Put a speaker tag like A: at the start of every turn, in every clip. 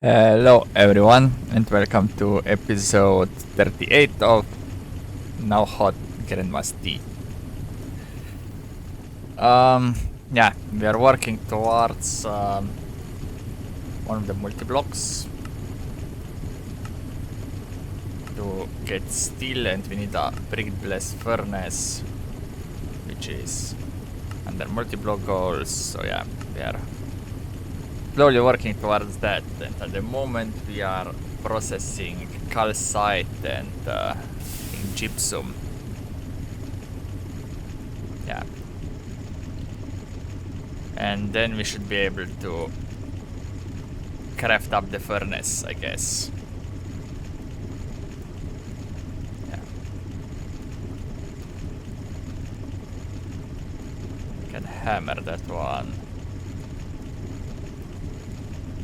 A: Hello everyone and welcome to episode 38 of Now Hot Grandma's Tea. Yeah, we are working towards one of the multi-blocks to get steel, and we need a brick blast furnace which is under multi-block goals, so yeah, we are slowly working towards that, and at the moment we are processing calcite and gypsum. Yeah. And then we should be able to craft up the furnace, I guess. Yeah. We can hammer that one.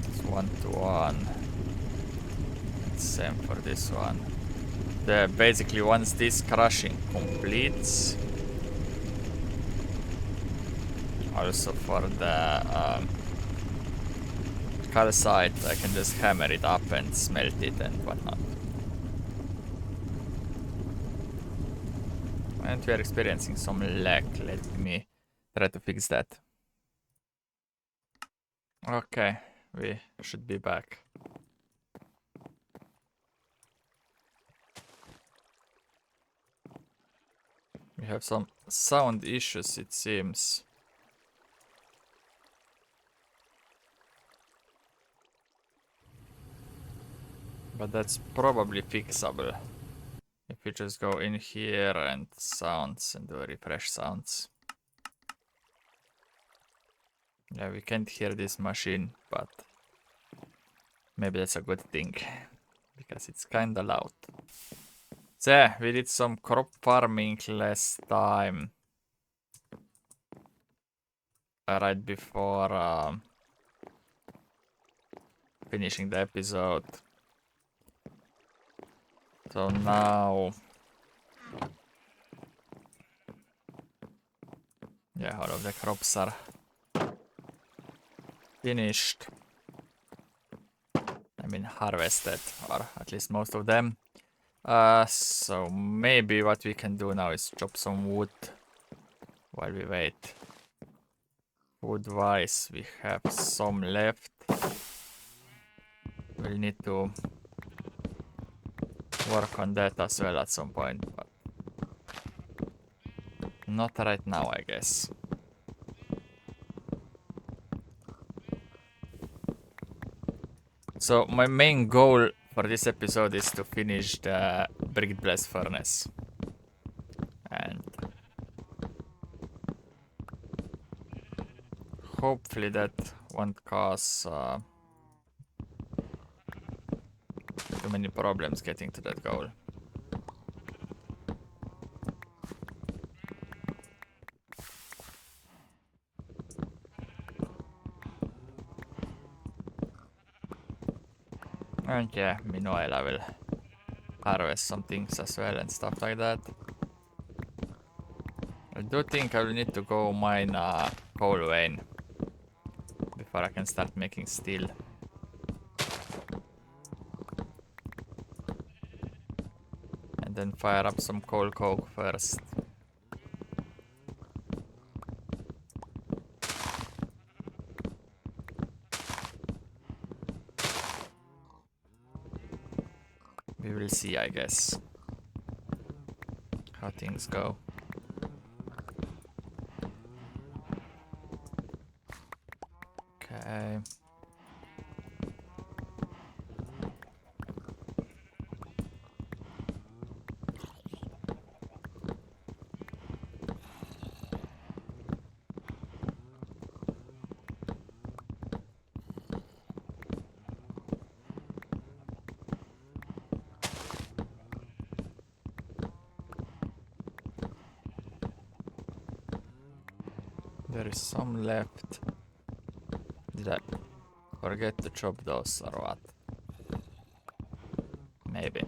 A: It's 1 to 1. And same for this one. Basically, once this crushing completes, also for the calcite, I can just hammer it up and smelt it and whatnot. And we are experiencing some lag. Let me try to fix that. Okay, we should be back. We have some sound issues, it seems. But that's probably fixable. If we just go in here and sounds and do refresh sounds. Yeah, we can't hear this machine, but maybe that's a good thing, because it's kinda loud. So yeah, we did some crop farming last time. Right before finishing the episode. So now... yeah, all of the crops are finished. I mean harvested, or at least most of them. So maybe what we can do now is chop some wood while we wait. Wood-wise, we have some left. We'll need to work on that as well at some point, but not right now, I guess. So my main goal for this episode is to finish the brick blast furnace. And hopefully that won't cause too many problems getting to that goal. And yeah, meanwhile I will harvest some things as well and stuff like that. I do think I will need to go mine a coal vein before I can start making steel. And then fire up some coal coke first. We will see, I guess, how things go. Okay. There is some left. Did I forget to chop those or what? Maybe.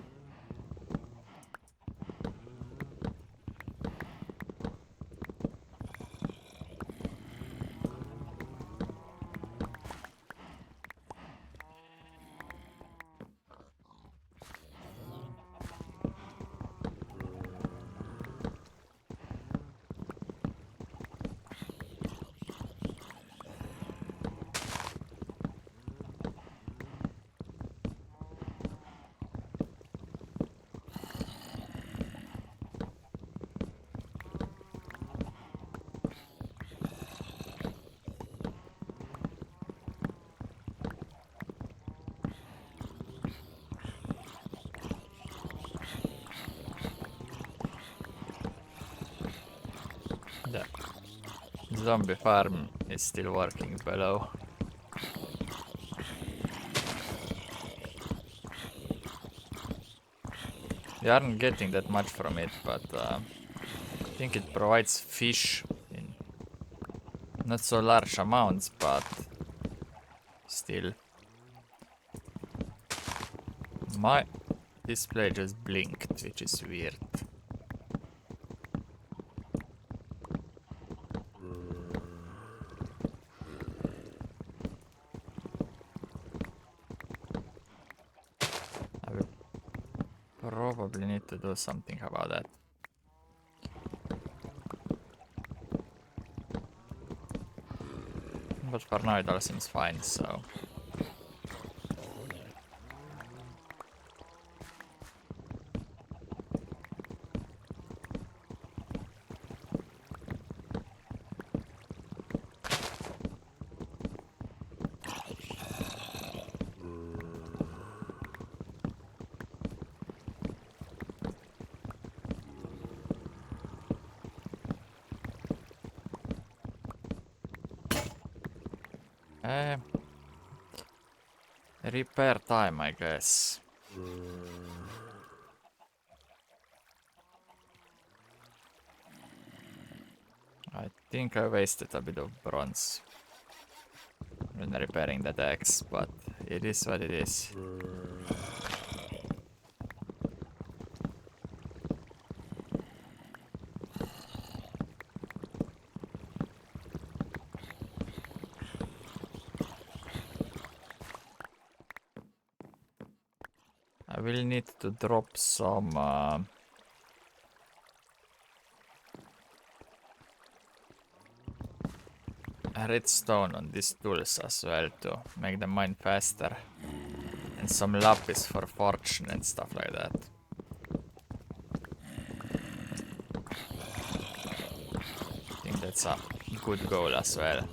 A: zombie farm is still working below. We aren't getting that much from it, but I think it provides fish in not so large amounts, but still. My display just blinked, which is weird. I will probably need to do something about that. But for now it all seems fine, so... repair time, I guess. I think I wasted a bit of bronze when repairing that axe, but it is what it is. I will need to drop some redstone on these tools as well to make the mine faster, and some lapis for fortune and stuff like that. I think that's a good goal as well.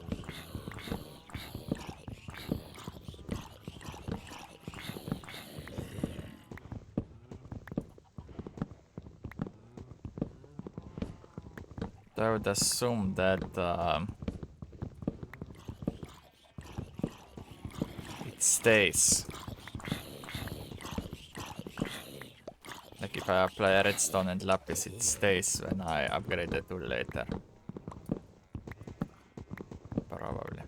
A: I would assume that it stays. Like if I apply a redstone and lapis, it stays when I upgrade the tool later. Probably.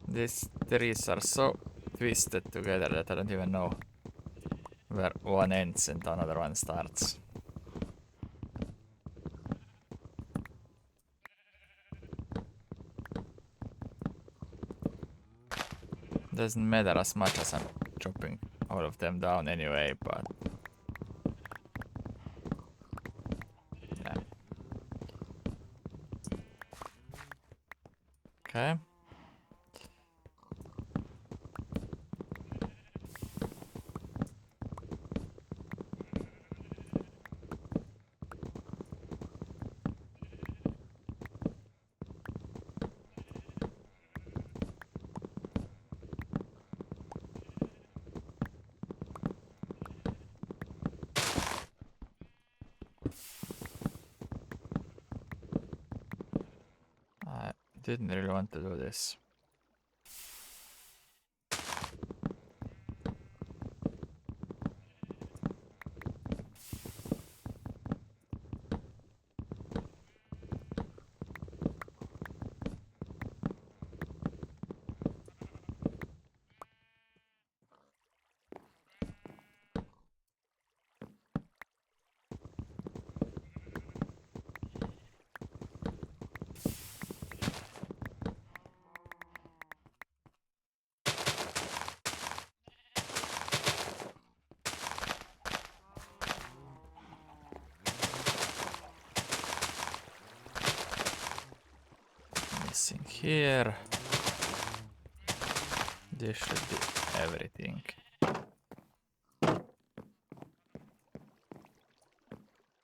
A: These trees are so twisted together that I don't even know where one ends and another one starts. Doesn't matter as much as I'm chopping all of them down anyway, but yeah. Okay. I didn't really want to do this. Missing here. This should be everything.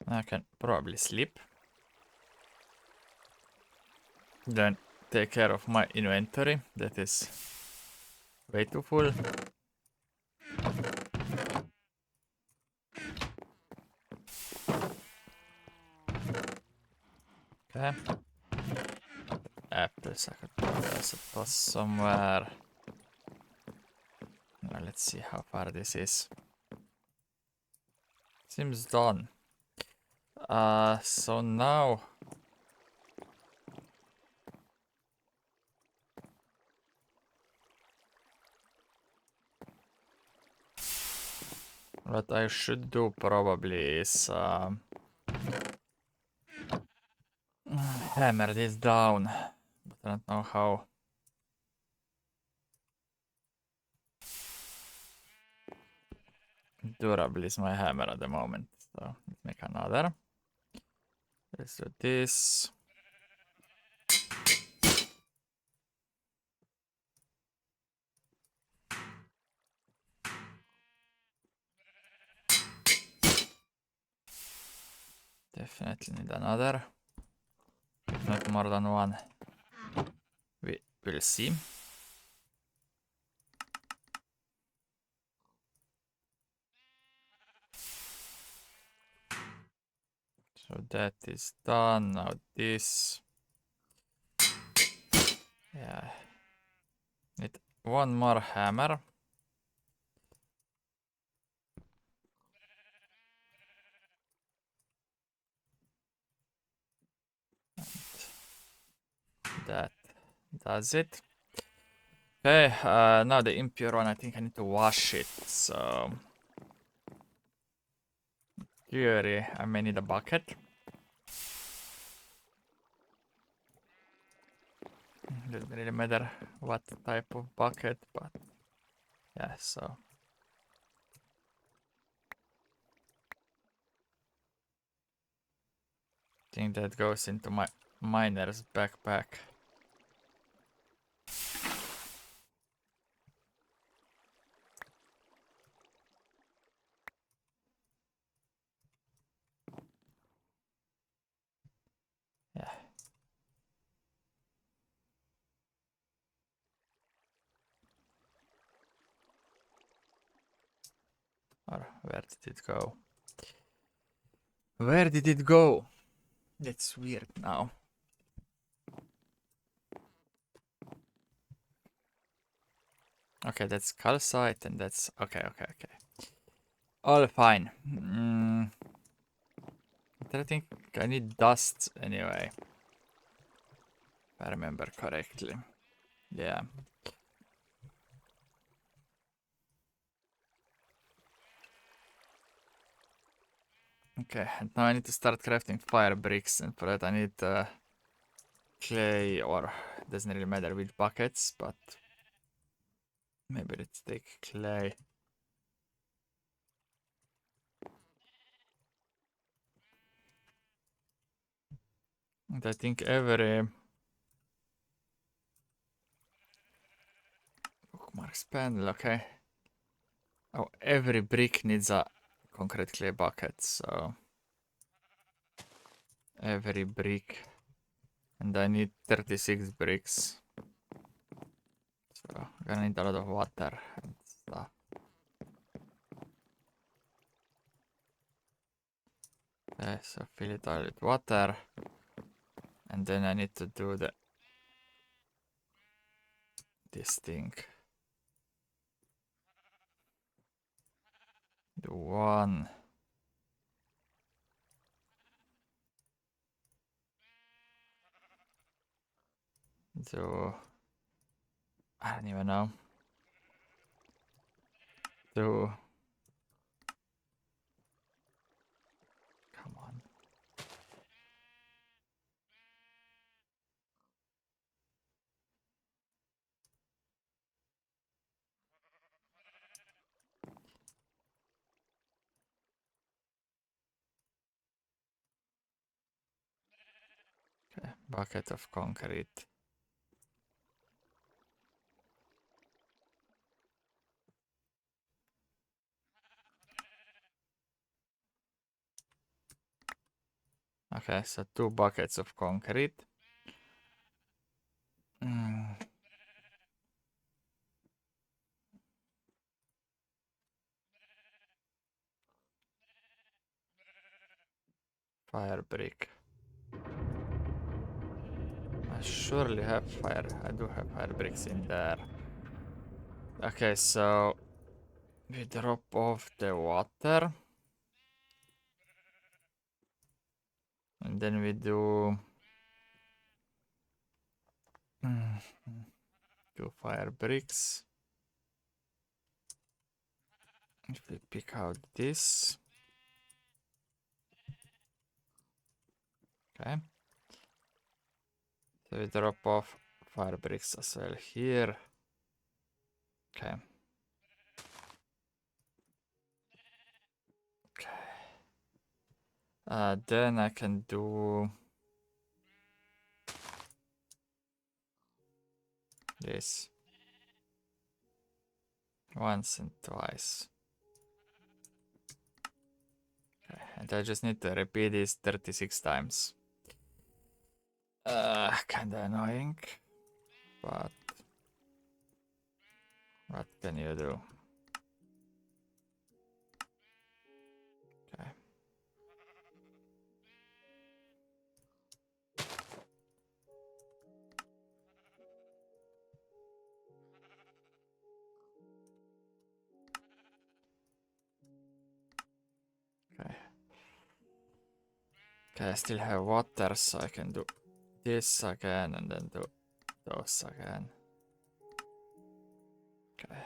A: I can probably sleep. Then take care of my inventory. That is way too full. Okay. Apples, I could put those a toss somewhere. Now let's see how far this is. Seems done. So now what I should do probably is hammer this down, but I don't know how. Durable is my hammer at the moment, so let's make another. Let's do this. Definitely need another. If not more than one. We will see. So that is done. Now this. Yeah. Need one more hammer. That does it. Okay, now the impure one, I think I need to wash it, so... Theory, I may need a bucket. Doesn't really matter what type of bucket, but... Yeah, so... I think that goes into my miner's backpack. Yeah. Or where did it go? Where did it go? That's weird now. Okay, that's calcite and that's... Okay. All fine. But I think I need dust anyway. If I remember correctly. Yeah. Okay, and now I need to start crafting fire bricks, and for that I need clay, or doesn't really matter which buckets, but maybe let's take clay. And I think every bookmarks panel, okay. Oh, every brick needs a concrete clay bucket, so every brick, and I need 36 bricks. So I'm gonna need a lot of water and stuff. Okay, so fill it all with water, and then I need to do this thing. Do one. Do... I don't even know. Do... Come on. Okay, bucket of concrete. Okay, so 2 buckets of concrete. Fire brick. I surely have fire. I do have fire bricks in there. Okay, so we drop off the water. And then we do 2 fire bricks. If we pick out this. Okay. So we drop off fire bricks as well here. Okay. Then I can do this once and twice. Okay. And I just need to repeat this 36 times. Kinda annoying, but what can you do? Okay. Okay. Okay, I still have water, so I can do this again and then do those again. Okay.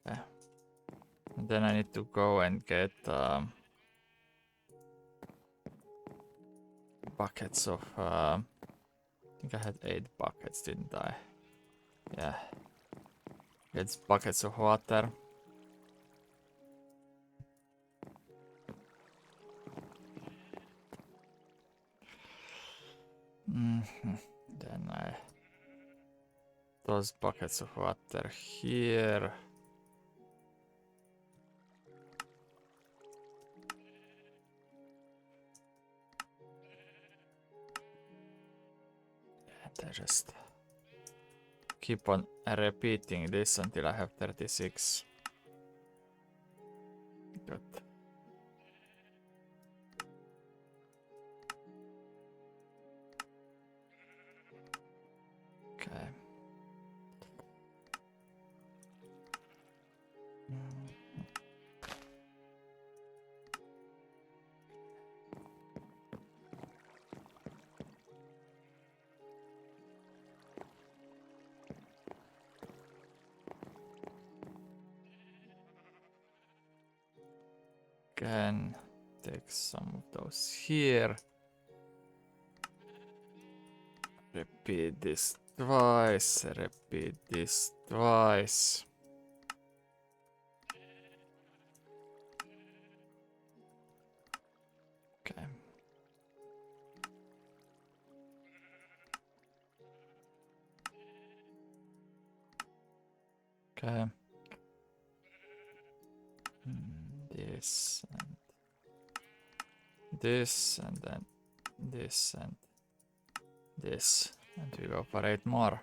A: Okay. And then I need to go and get buckets of I think I had 8 buckets, didn't I? Yeah. It's buckets of water. Then I those buckets of water here. And I just keep on repeating this until I have 36. Good. Okay. Can take some of those here. Repeat this twice. Repeat this twice. Okay. Okay. This and this and then this and this. And we go for 8 more.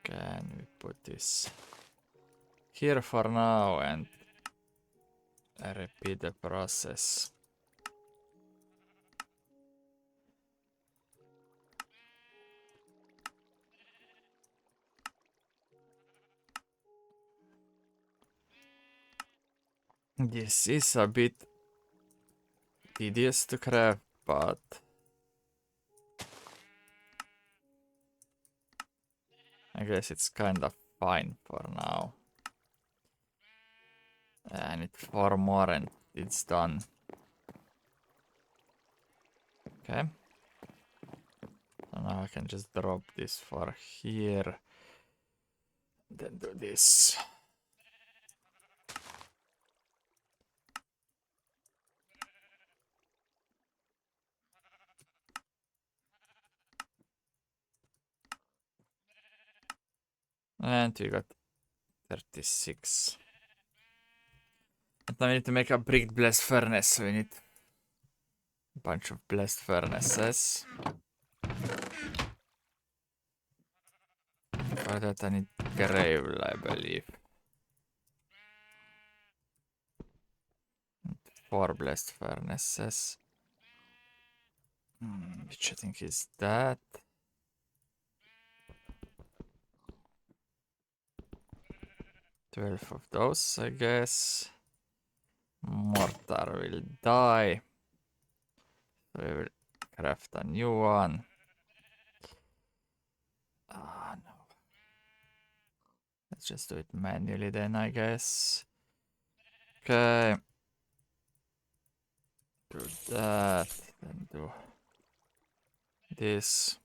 A: Can we put this here for now and repeat the process? This is a bit tedious to craft, but I guess it's kind of fine for now. I need 4 more and it's done. Okay. So now I can just drop this for here. Then do this. And we got 36. And now we need to make a brick blast furnace, so we need a bunch of blast furnaces. For that I need gravel, I believe. 4 blast furnaces. Which I think is that. 12 of those, I guess. Mortar will die. So we will craft a new one. Ah, no. Let's just do it manually then, I guess. Okay. Do that. Then do this.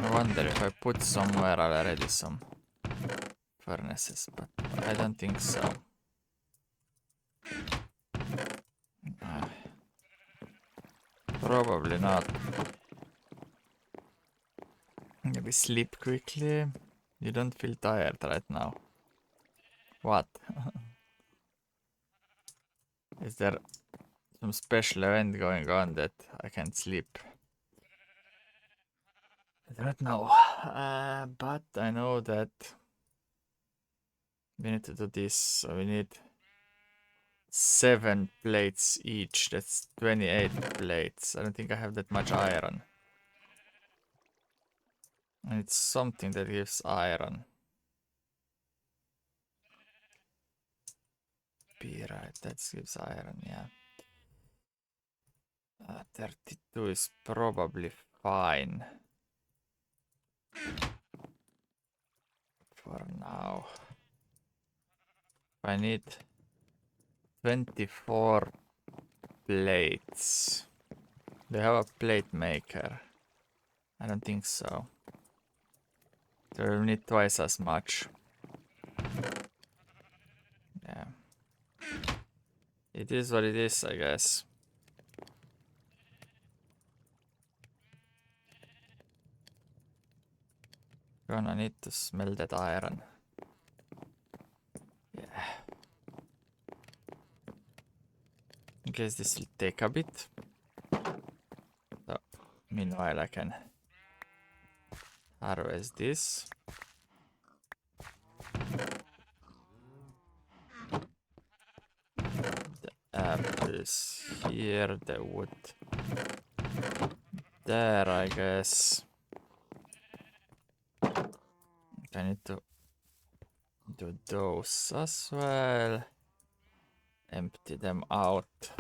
A: I wonder if I put somewhere already some furnaces, but I don't think so. Probably not. Maybe sleep quickly. You don't feel tired right now. What? Is there some special event going on that I can't sleep? I don't know. But I know that we need to do this. So we need 7 plates each. That's 28 plates. I don't think I have that much iron. And it's something that gives iron. Pyrite, that gives iron, yeah. 32 is probably fine. For now. I need 24 plates. Do you have a plate maker? I don't think so. So we need twice as much. Yeah. It is what it is, I guess. Gonna need to smell that iron. Yeah. In case this will take a bit. So, meanwhile I can harvest this. The apples here, the wood there, I guess. I need to do those as well. Empty them out.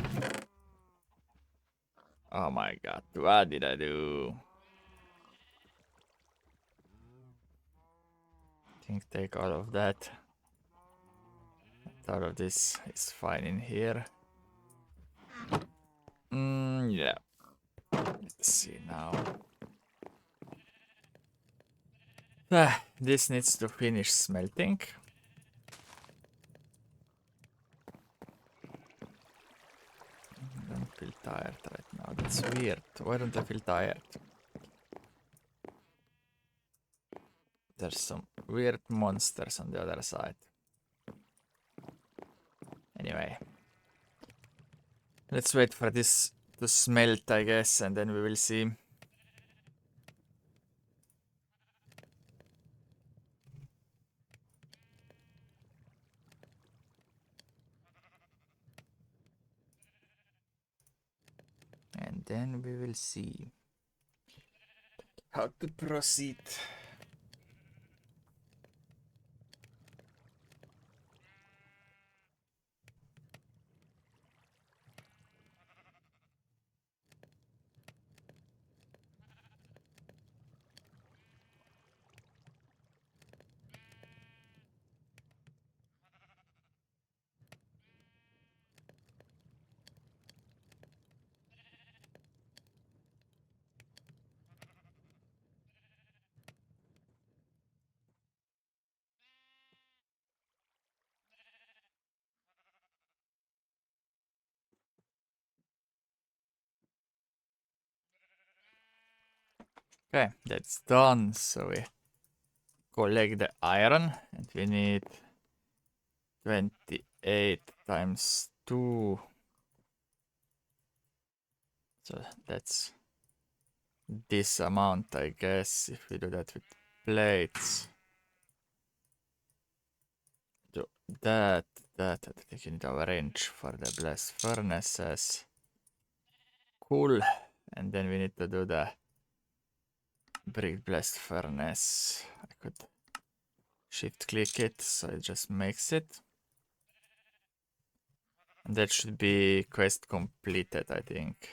A: Oh my god, what did I do? I think take all of that. All of this is fine in here. Yeah. Let's see now. This needs to finish smelting. I don't feel tired right now. That's weird. Why don't I feel tired? There's some weird monsters on the other side. Anyway. Let's wait for this to smelt, I guess, and then we will see. And then we will see how to proceed. Okay, that's done. So we collect the iron, and we need 28 times 2. So that's this amount, I guess, if we do that with plates. Do that, I think you need a range for the blast furnaces. Cool. And then we need to do the brick blast furnace. I could shift click it so it just makes it. And that should be quest completed, I think.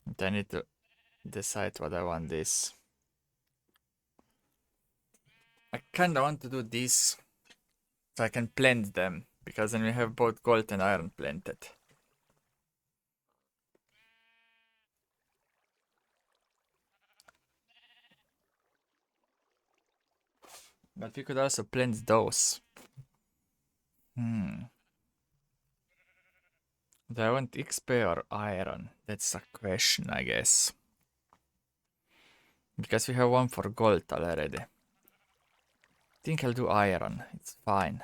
A: And I need to decide what I want this. I kinda want to do this so I can blend them, because then we have both gold and iron blended. But we could also blend those. Do I want XP or iron? That's a question, I guess. Because we have one for gold already. I think I'll do iron. It's fine.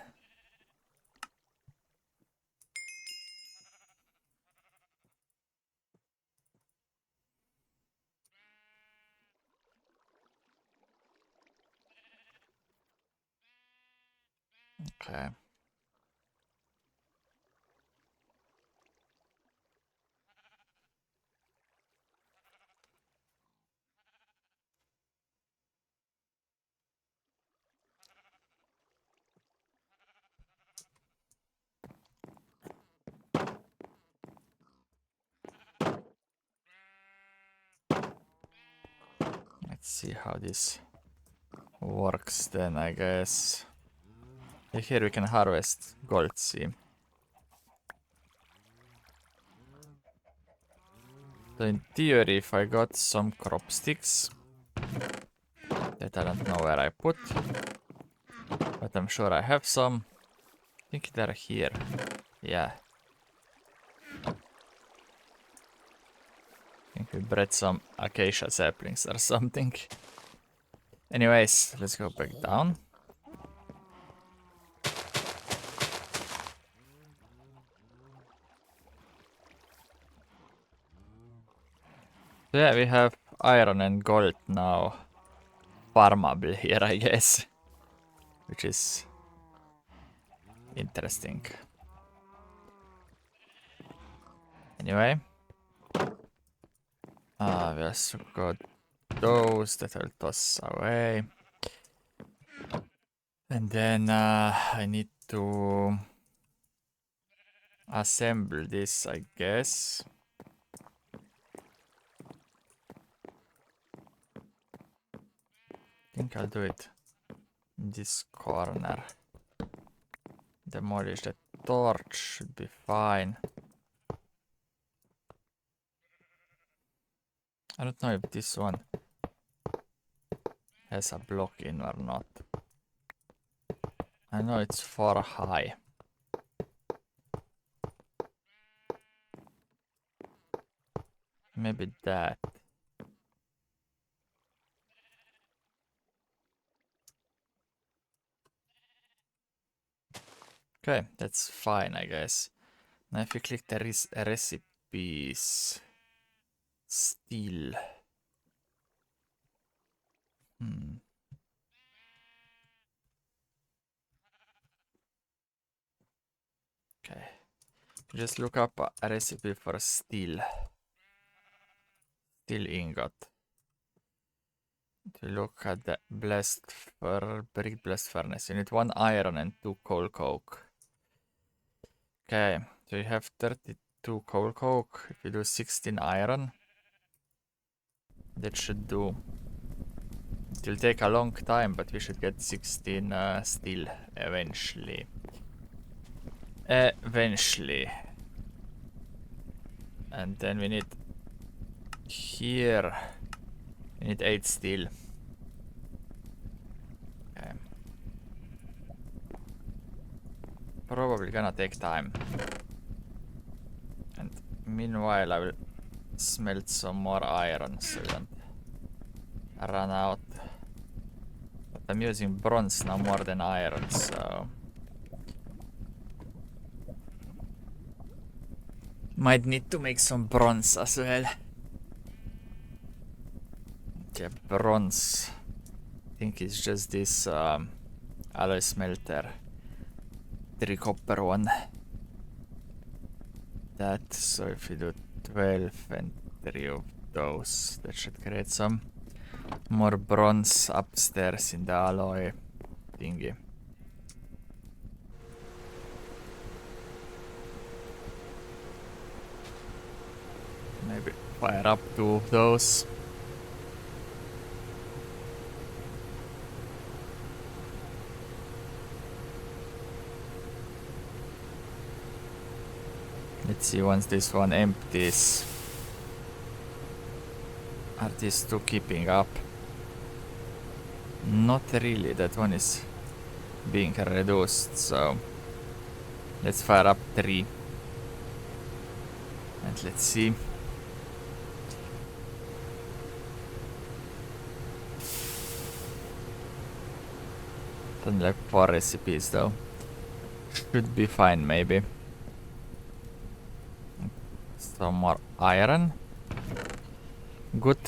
A: Okay. Let's see how this works then, I guess. Here we can harvest gold, see. So in theory, if I got some crop sticks that I don't know where I put, but I'm sure I have some. I think they're here. Yeah. I think we bred some acacia saplings or something. Anyways, let's go back down. So yeah, we have iron and gold now farmable here, I guess. Which is interesting. Anyway. We also got those that I'll toss away. And then I need to assemble this, I guess. I think I'll do it in this corner. Demolish the torch, should be fine. I don't know if this one has a block in or not. I know it's 4 high. Maybe that. Okay, that's fine, I guess. Now if you click the recipes, steel. Okay. Just look up a recipe for steel. Steel ingot. To look at the brick blast furnace. You need 1 iron and 2 coal coke. Okay, so you have 32 coal coke. If you do 16 iron, that should do. It will take a long time, but we should get 16 steel eventually. Eventually. And then we need here. We need 8 steel. Okay. Probably gonna take time. And meanwhile I will smelt some more iron so we don't run out. But I'm using bronze now more than iron, so Might need to make some bronze as well. Okay, bronze. I think it's just this alloy smelter. 3 copper one. That, so if we do 12 and 3 of those, that should create some more bronze upstairs in the alloy thingy. Maybe fire up 2 of those. Let's see once this one empties. Are these 2 keeping up? Not really, that one is being reduced, so let's fire up 3. And let's see. Something like 4 recipes though. Should be fine maybe. Some more iron. Good.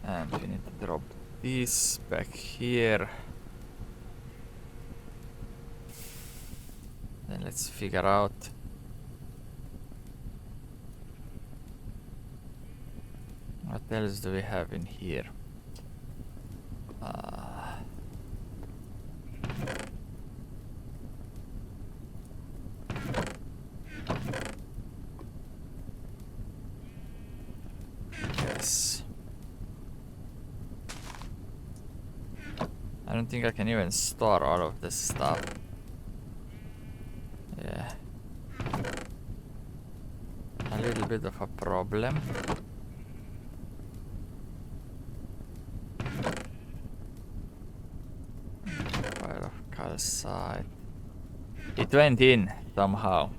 A: And we need to drop this back here. Then let's figure out what else do we have in here. Yes. I don't think I can even store all of this stuff. Yeah. A little bit of a problem. Pile of calcite. It went in somehow,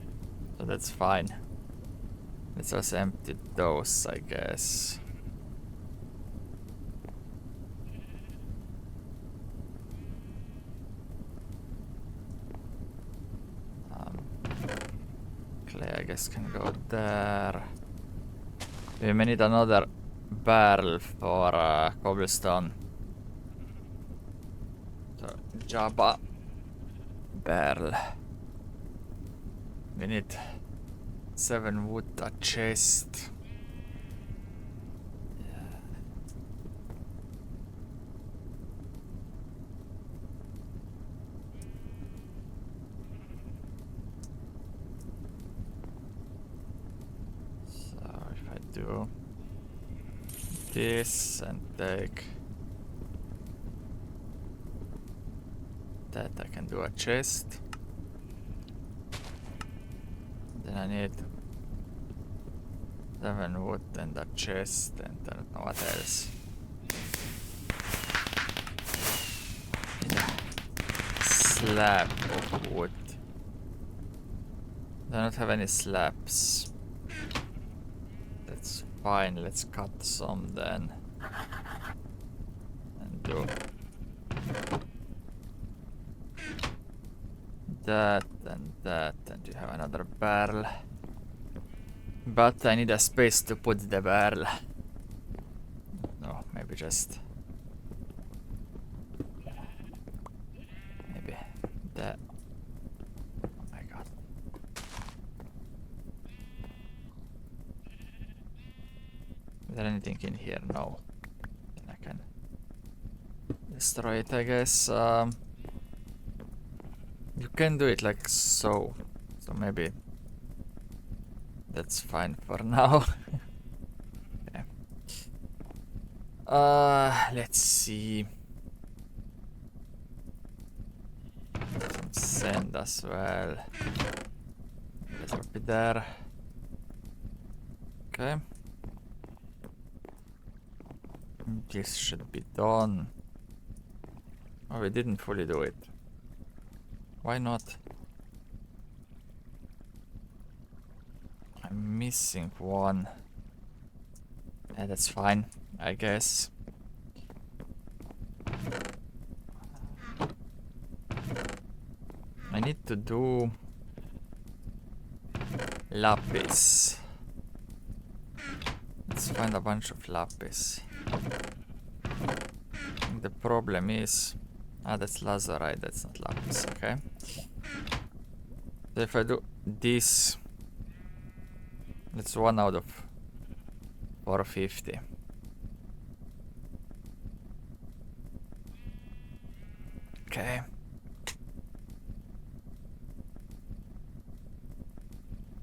A: so that's fine. Let's just empty those, I guess. Clay, I guess, can go there. We may need another barrel for cobblestone. So, Jabba barrel. We need 7 wood, a chest. Do this and take that, I can do a chest. Then I need 7 wood and a chest, and I don't know what else. Need a slab of wood. I don't have any slabs. That's fine, let's cut some then. And do that and that, and you have another barrel. But I need a space to put the barrel. No, maybe just... maybe that. Oh my god. Is there anything in here? No. Then I can destroy it, I guess. You can do it like so. So maybe that's fine for now. Okay. Let's see. Some sand as well. Let's drop it there. Okay. This should be done. Oh, we didn't fully do it. Why not? I'm missing one. Yeah, that's fine, I guess. I need to do Lapis. Let's find a bunch of lapis. The problem is... that's lazurite, that's not lapis, okay. So if I do this... That's 1 out of 450. Okay.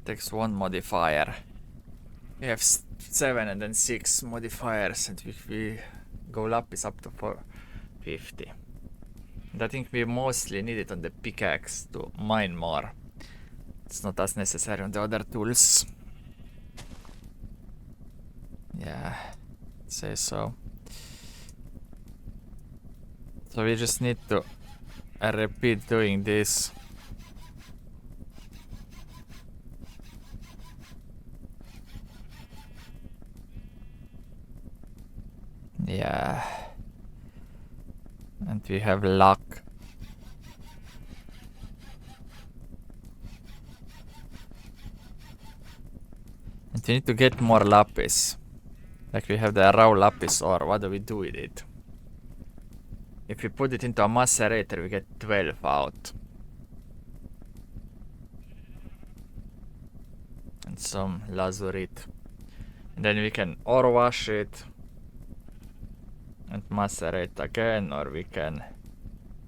A: Takes 1 modifier. We have 7 and then 6 modifiers, and if we go lapis up to 450. And I think we mostly need it on the pickaxe to mine more. It's not as necessary on the other tools. Yeah, I'd say so. So we just need to repeat doing this. Yeah. And we have luck. And we need to get more lapis. Like we have the raw lapis ore. What do we do with it? If we put it into a macerator, we get 12 out. And some lazurite. And then we can ore wash it and macerate again, or we can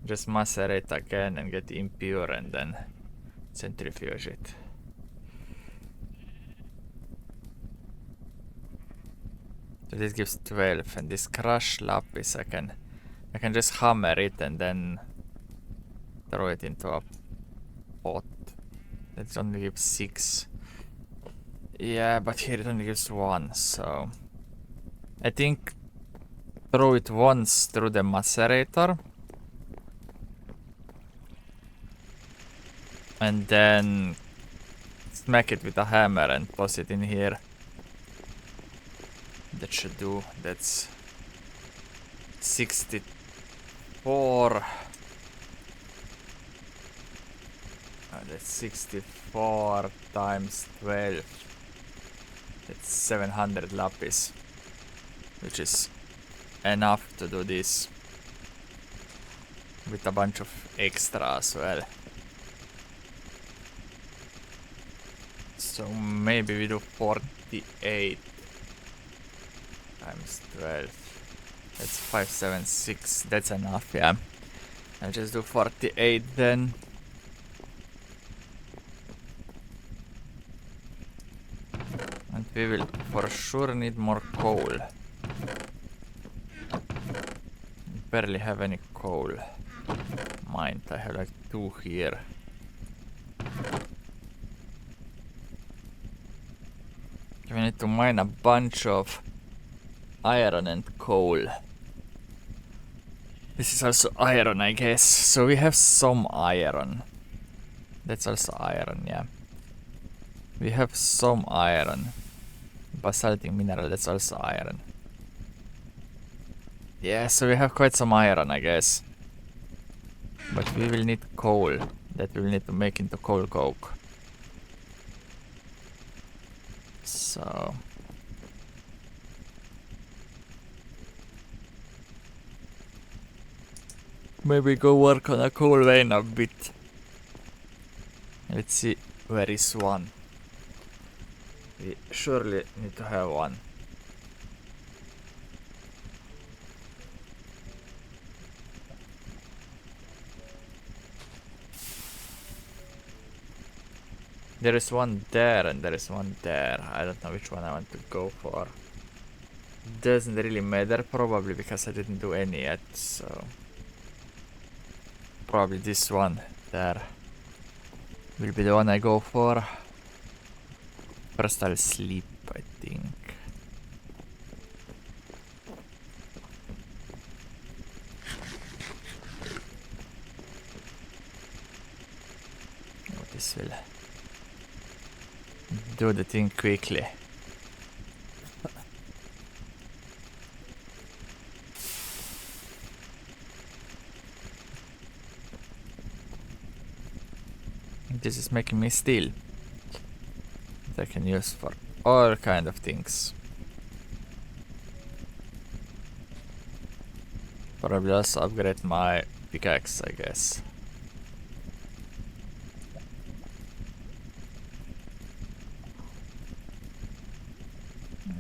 A: just macerate again and get impure and then centrifuge it. So this gives 12, and this crushed lapis I can just hammer it and then throw it into a pot. That only gives 6. Yeah, but here it only gives 1, so I think throw it once through the macerator and then smack it with a hammer and toss it in here. That should do. That's 64. That's 64 times 12. That's 700 lapis, which is enough to do this with a bunch of extra as well. So maybe we do 48 times 12. That's 576. That's enough, yeah. I'll just do 48 then. And we will for sure need more coal. Barely have any coal mined. I have like 2 here. We need to mine a bunch of iron and coal. This is also iron, I guess. So we have some iron. That's also iron, yeah. We have some iron. Basaltic mineral, that's also iron. Yeah, so we have quite some iron, I guess. But we will need coal. That we will need to make into coal coke. So... maybe go work on a coal vein a bit. Let's see, where is one? We surely need to have one. There is one there and there is one there. I don't know which one I want to go for. Doesn't really matter, probably because I didn't do any yet, so... probably this one there will be the one I go for. First I'll sleep, I think. Oh, this will do the thing quickly. This is making me still. I can use for all kind of things. Probably also upgrade my pickaxe, I guess.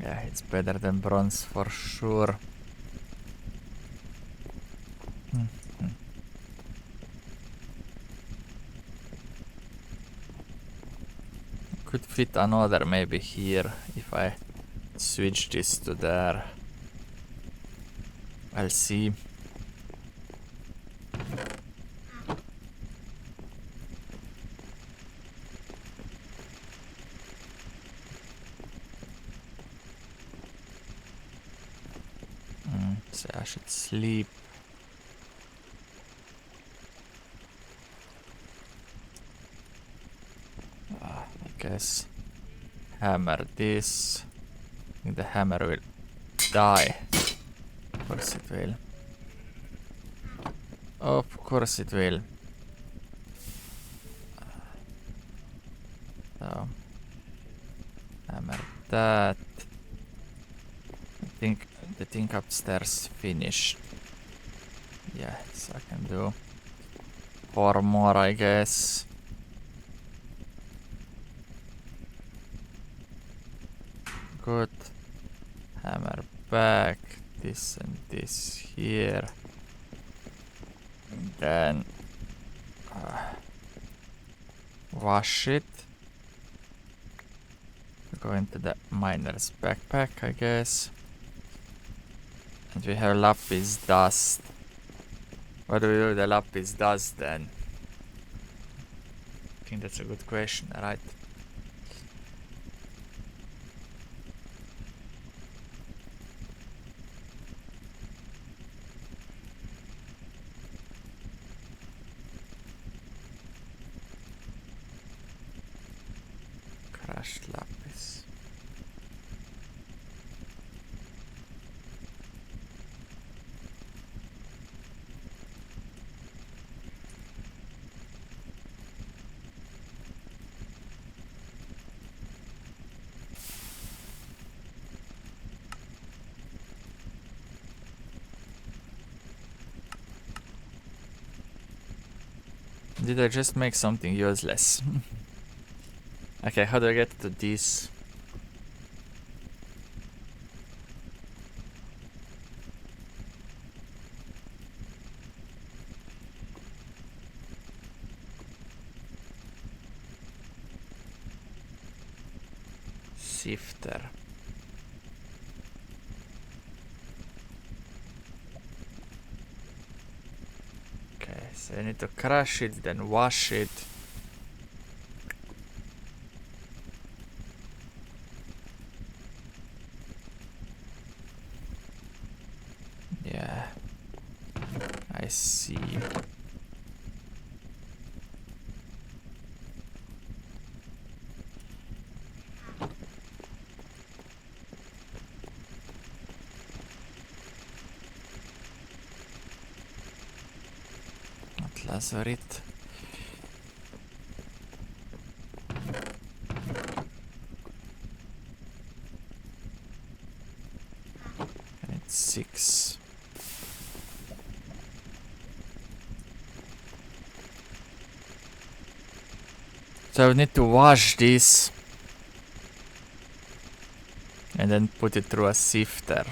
A: Yeah, it's better than bronze for sure. Could fit another maybe here if I switch this to there. I'll see. So I should sleep. I guess hammer this. I think the hammer will die. Of course it will. Of course it will. So hammer that. I think the thing upstairs finished. Yeah, so I can do 4 more, I guess. Good. Hammer back. This and this here. And then wash it. Go into the miner's backpack, I guess. And we have lapis dust. What do we do with the lapis dust then? I think that's a good question, right? Crushed lapis. Did I just make something useless? Okay, how do I get to this? Sifter. Okay, so I need to crush it, then wash it. Yeah, I see. Not lazarit. And it's 6. So I need to wash this and then put it through a sifter.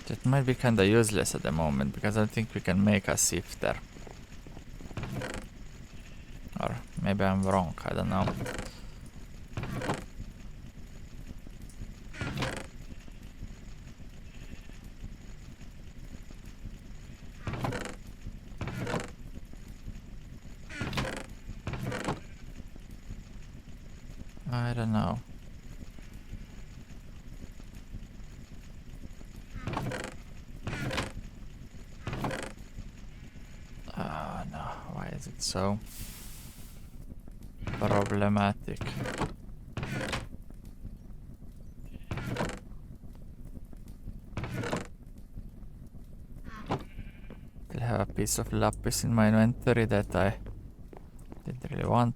A: That might be kinda useless at the moment because I don't think we can make a sifter. Or maybe I'm wrong, I don't know. I don't know. Oh no, why is it so problematic? Still have a piece of lapis in my inventory that I didn't really want.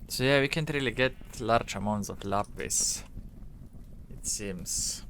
A: So yeah, we can't really get large amounts of lapis, it seems.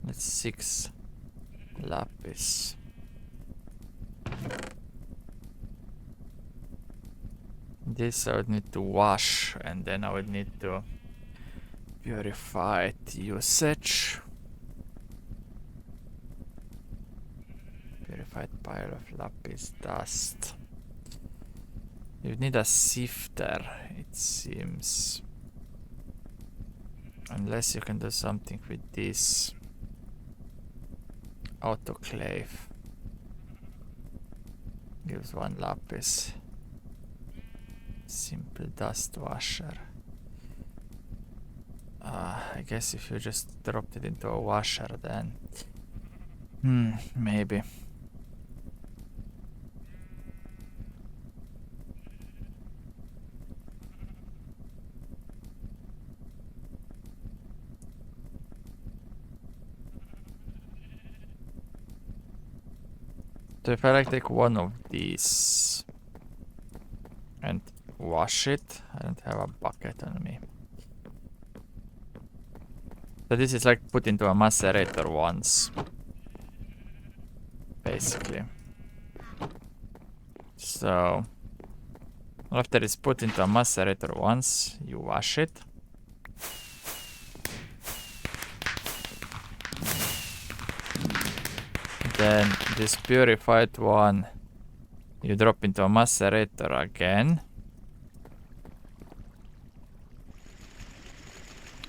A: That's 6 lapis. This I would need to wash, and then I would need to purify usage. Purified pile of lapis dust. You need a sifter, it seems. Unless you can do something with this autoclave. Gives 1 lapis. Simple dust washer. I guess if you just dropped it into a washer, then maybe. So if I take one of these and wash it, I don't have a bucket on me. So this is like put into a macerator once, basically. So after it's put into a macerator once, you wash it. Then this purified one, you drop into a macerator again.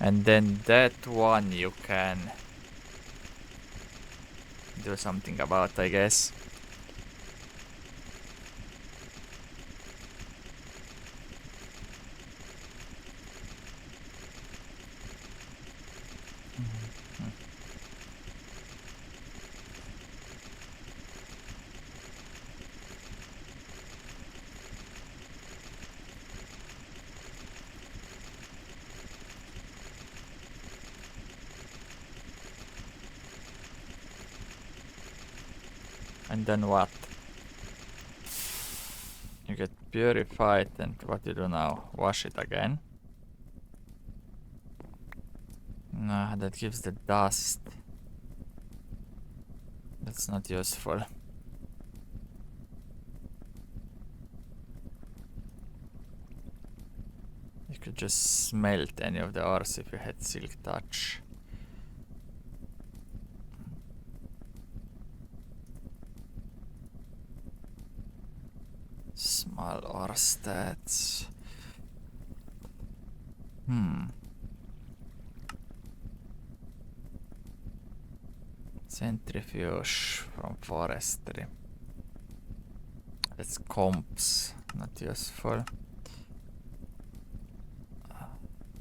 A: And then that one you can do something about, I guess. And then what? You get purified, and what you do now? Wash it again. Nah, that gives the dust. That's not useful. You could just smelt any of the ores if you had silk touch. Small ore stats. Centrifuge from forestry. That's comps, not useful.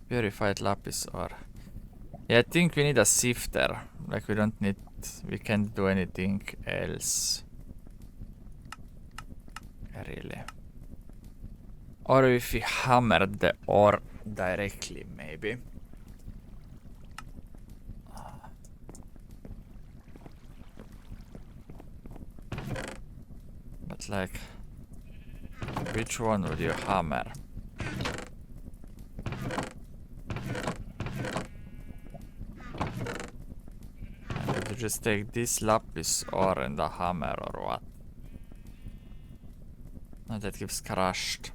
A: Purified lapis ore. Yeah, I think we need a sifter. Like we can't do anything else. Really. Or if we hammered the ore directly, maybe. But like, which one would you hammer? Would you just take this lapis ore and a hammer or what? No, that gives crushed.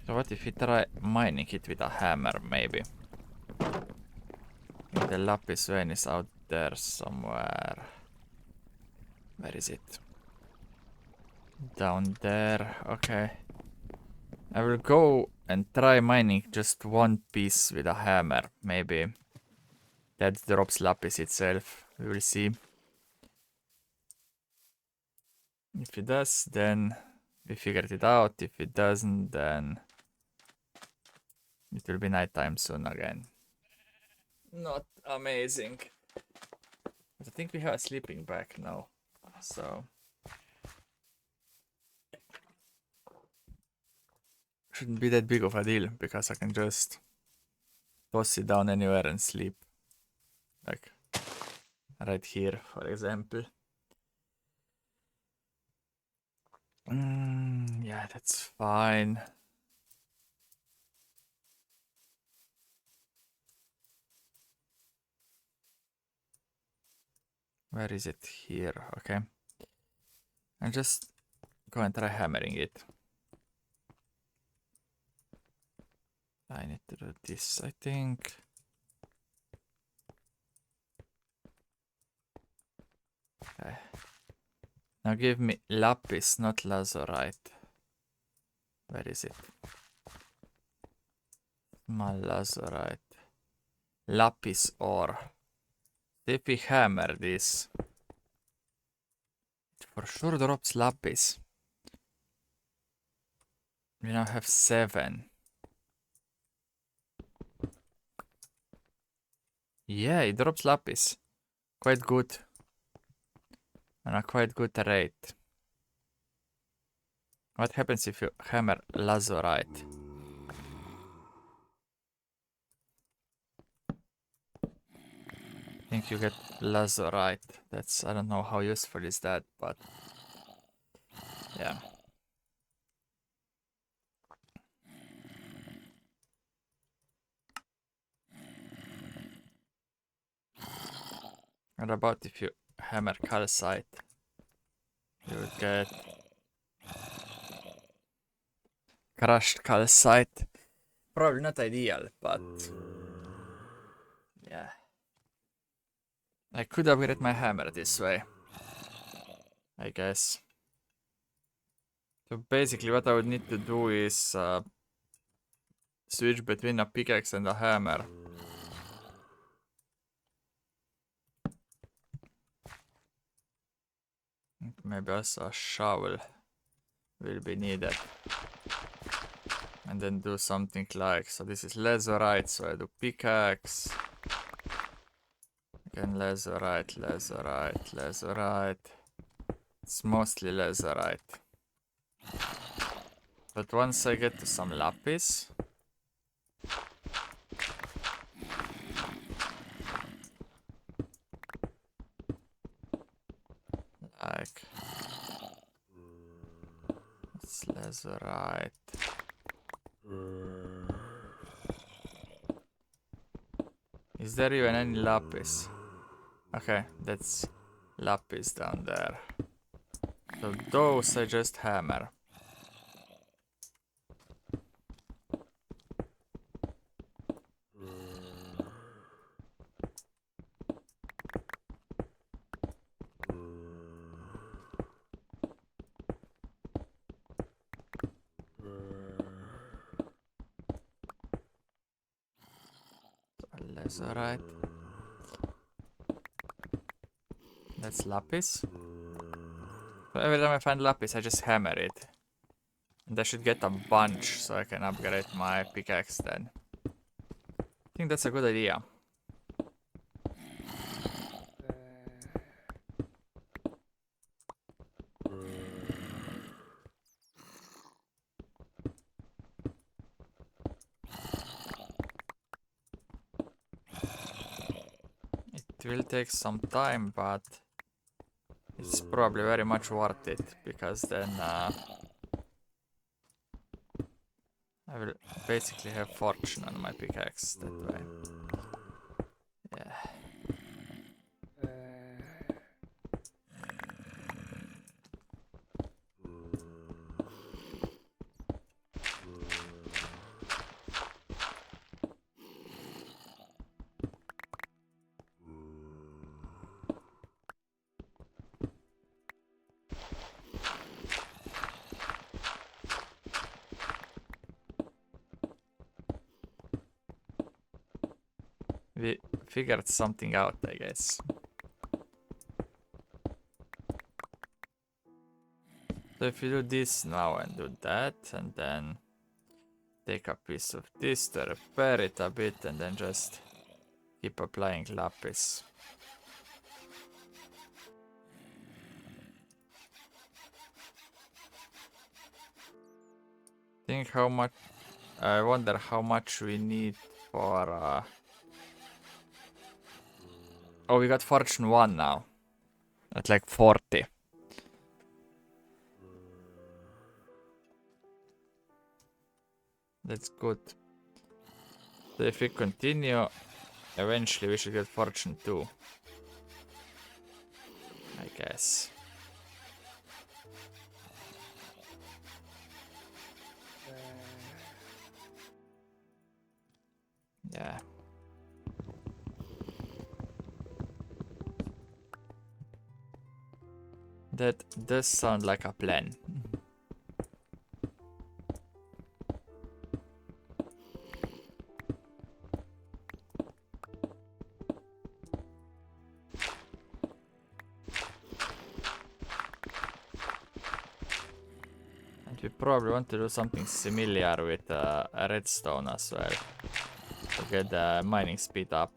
A: So what if we try mining it with a hammer, maybe? The lapis vein is out there somewhere. Where is it? Down there, okay. I will go and try mining just one piece with a hammer, maybe. That drops lapis itself, we will see. If it does, then we figured it out. If it doesn't, then it will be nighttime soon again. Not amazing. But I think we have a sleeping bag now, so shouldn't be that big of a deal because I can just toss it down anywhere and sleep. Like right here, for example. Yeah, that's fine. Where is it? Here, okay. And just go and try hammering it. I need to do this, I think. Okay. Now give me lapis, not lazurite. Where is it? My lazurite. Lapis ore. If we hammer this, it for sure drops lapis. We now have 7. Yeah, it drops lapis. Quite good. And a quite good rate. What happens if you hammer lazurite? I think you get lazurite. That's, I don't know how useful is that, but yeah. What about if you hammer calcite? You would get crushed calcite. Probably not ideal, but yeah. I could upgrade my hammer this way, I guess. So basically what I would need to do is switch between a pickaxe and a hammer. Maybe also a shovel will be needed. And then do something like, so this is lazurite, so I do pickaxe. Again lazurite, lazurite, lazurite. It's mostly lazurite. But once I get to some lapis, like, it's lazurite. Is there even any lapis? Okay, that's lapis down there. So those I just hammer. Lazurite. That's lapis. So every time I find lapis, I just hammer it. And I should get a bunch so I can upgrade my pickaxe then. I think that's a good idea. It will take some time, but it's probably very much worth it, because then I will basically have fortune on my pickaxe that way. Yeah. We figured something out, I guess. So if you do this now and do that, and then take a piece of this to repair it a bit, and then just keep applying lapis. Think how much. I wonder how much we need for. Oh, we got fortune 1 now. At like 40. That's good. So if we continue, eventually we should get fortune 2. I guess. Yeah. That does sound like a plan. And we probably want to do something similar with redstone as well, to get the mining speed up.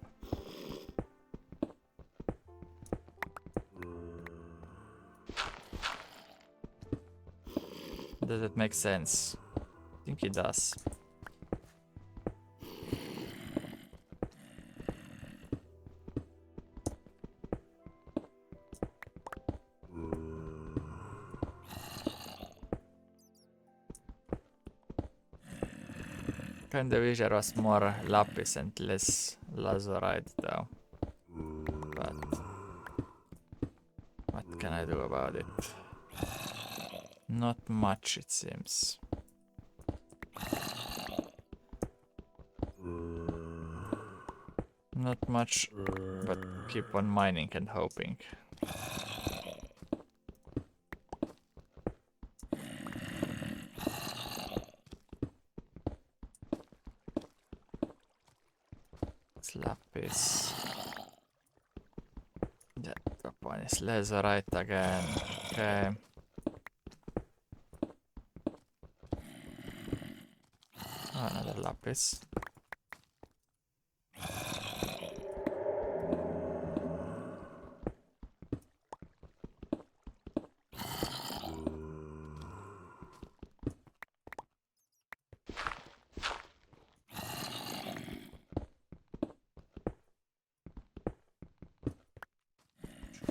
A: Does it make sense? I think it does. Kinda wish there was more lapis and less lazurite though. But what can I do about it? Not much, it seems. Not much, but keep on mining and hoping. It's lapis. Yeah, top one is lazurite again. Okay. Oh, another lapis.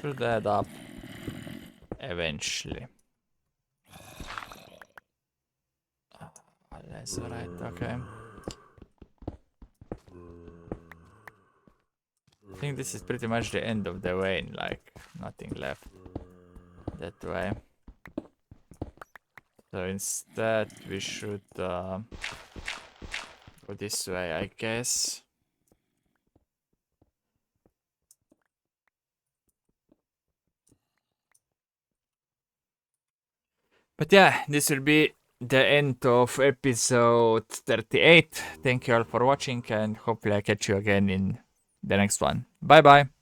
A: Should add up eventually. Lazurite, okay. I think this is pretty much the end of the vein, like nothing left that way. So instead we should go this way, I guess. But yeah, this will be the end of episode 38. Thank you all for watching, and hopefully I catch you again in the next one. Bye bye.